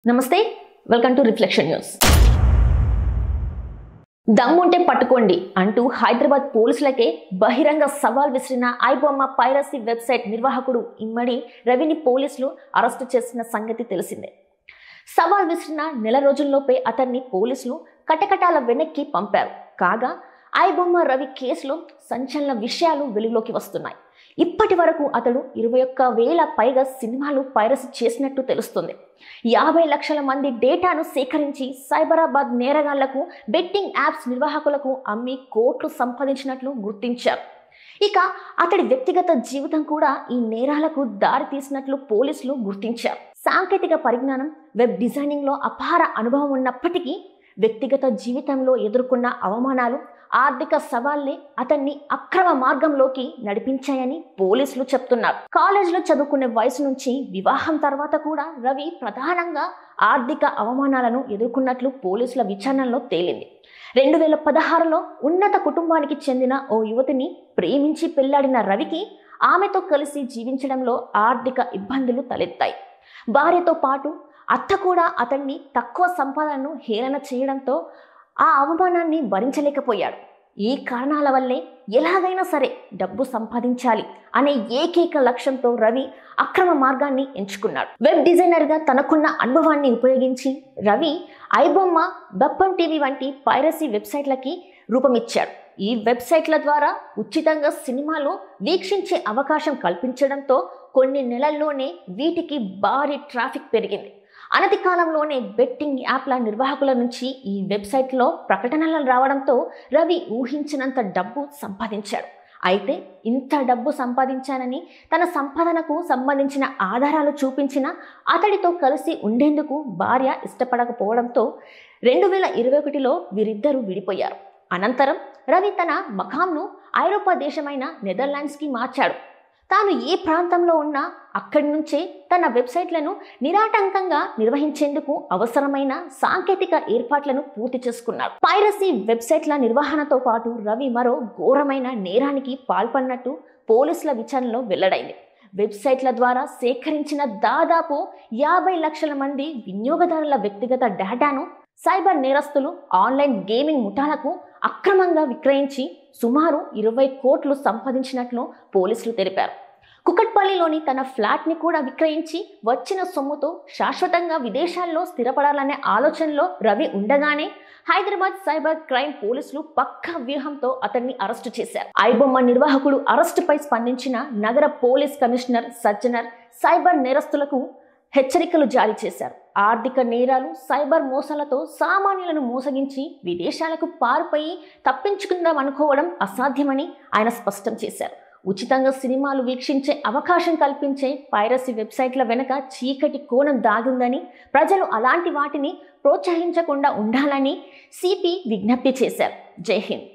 నమస్తే welcome to reflection news. దమ్ముంటే పట్టుకోండి అంటూ హైదరాబాద్ పోలీసులకే బహిరంగ సవాల్ విసిరిన ఐబొమ్మ పైరసీ వెబ్సైట్ నిర్వాహకుడు ఇమ్మడి రవిని పోలీసులు అరెస్టు చేసిన సంగతి తెలిసిందే. సవాల్ విసిరిన నెల రోజుల్లోపే అతన్ని పోలీసులు కటకటాల వెనక్కి పంపారు. కాగా ఐబొమ్మ రవి కేసులో సంచలన విషయాలు వెలుగులోకి వస్తున్నాయి. ఇప్పటి వరకు అతడు 21,000 పైగా సినిమాలు పైరసీ చేసినట్టు తెలుస్తుంది. 50 లక్షల మంది డేటాను సేకరించి సైబరాబాద్ నేరగాళ్లకు, బెట్టింగ్ యాప్స్ నిర్వాహకులకు అమ్మి కోట్లు సంపాదించినట్లు గుర్తించారు. ఇక అతడి వ్యక్తిగత జీవితం కూడా ఈ నేరాలకు దారి తీసినట్లు పోలీసులు గుర్తించారు. సాంకేతిక పరిజ్ఞానం, వెబ్ డిజైనింగ్లో అపార అనుభవం ఉన్నప్పటికీ వ్యక్తిగత జీవితంలో ఎదుర్కొన్న అవమానాలు, ఆర్థిక సవాళ్లే అతన్ని అక్రమ మార్గంలోకి నడిపించాయని పోలీసులు చెప్తున్నారు. కాలేజీలో చదువుకునే వయసు నుంచి వివాహం తర్వాత కూడా రవి ప్రధానంగా ఆర్థిక అవమానాలను ఎదుర్కొన్నట్లు పోలీసుల విచారణలో తేలింది. 2016లో ఉన్నత కుటుంబానికి చెందిన ఓ యువతిని ప్రేమించి పెళ్లాడిన రవికి ఆమెతో కలిసి జీవించడంలో ఆర్థిక ఇబ్బందులు తలెత్తాయి. భార్యతో పాటు అత్త కూడా అతన్ని తక్కువ సంపాదనను హేళన చేయడంతో ఆ అవమానాన్ని భరించలేకపోయాడు. ఈ కారణాల వల్లే ఎలాగైనా సరే డబ్బు సంపాదించాలి అనే ఏకైక లక్ష్యంతో రవి అక్రమ మార్గాన్ని ఎంచుకున్నాడు. వెబ్ డిజైనర్గా తనకున్న అనుభవాన్ని ఉపయోగించి రవి ఐబొమ్మ, బప్పం టీవీ వంటి పైరసీ వెబ్సైట్లకి రూపమిచ్చాడు. ఈ వెబ్సైట్ల ద్వారా ఉచితంగా సినిమాలు వీక్షించే అవకాశం కల్పించడంతో కొన్ని నెలల్లోనే వీటికి భారీ ట్రాఫిక్ పెరిగింది. అనతి కాలంలోనే బెట్టింగ్ యాప్ల నిర్వాహకుల నుంచి ఈ వెబ్సైట్లో ప్రకటనలు రావడంతో రవి ఊహించినంత డబ్బు సంపాదించాడు. అయితే ఇంత డబ్బు సంపాదించానని తన సంపాదనకు సంబంధించిన ఆధారాలు చూపించిన అతడితో కలిసి ఉండేందుకు భార్య ఇష్టపడకపోవడంతో 2021లో వీరిద్దరూ విడిపోయారు. అనంతరం రవి తన మకాంను ఐరోపా దేశమైన నెదర్లాండ్స్కి మార్చాడు. తాను ఏ ప్రాంతంలో ఉన్నా అక్కడి నుంచే తన వెబ్సైట్లను నిరాటంకంగా నిర్వహించేందుకు అవసరమైన సాంకేతిక ఏర్పాట్లను పూర్తి చేసుకున్నాడు. పైరసీ వెబ్సైట్ల నిర్వహణతో పాటు రవి మరో ఘోరమైన నేరానికి పాల్పడినట్టు పోలీసుల విచారణలో వెల్లడైంది. వెబ్సైట్ల ద్వారా సేకరించిన దాదాపు 50 లక్షల మంది వినియోగదారుల వ్యక్తిగత డేటాను సైబర్ నేరస్తులు ఆన్లైన్ గేమింగ్ ముఠాలకు అక్రమంగా విక్రయించి సుమారు 20 కోట్లు సంపాదించినట్లు పోలీసులు తెలిపారు. కుకట్పల్లిలోని తన ఫ్లాట్ని కూడా విక్రయించి వచ్చిన సొమ్ముతో శాశ్వతంగా విదేశాల్లో స్థిరపడాలనే ఆలోచనలో రవి ఉండగానే హైదరాబాద్ సైబర్ క్రైమ్ పోలీసులు పక్కా వ్యూహంతో అతన్ని అరెస్టు చేశారు. ఐబొమ్మ నిర్వాహకుడు అరెస్టుపై స్పందించిన నగర పోలీస్ కమిషనర్ సజ్జనర్ సైబర్ నేరస్తులకు హెచ్చరికలు జారీ చేశారు. ఆర్థిక నేరాలు, సైబర్ మోసాలతో సామాన్యులను మోసగించి విదేశాలకు పారిపోయి తప్పించుకుందామనుకోవడం అసాధ్యమని ఆయన స్పష్టం చేశారు. ఉచితంగా సినిమాలు వీక్షించే అవకాశం కల్పించే పైరసీ వెబ్సైట్ల వెనుక చీకటి కోణం దాగుందని, ప్రజలు అలాంటి వాటిని ప్రోత్సహించకుండా ఉండాలని సిపి విజ్ఞప్తి చేశారు. జై హింద్.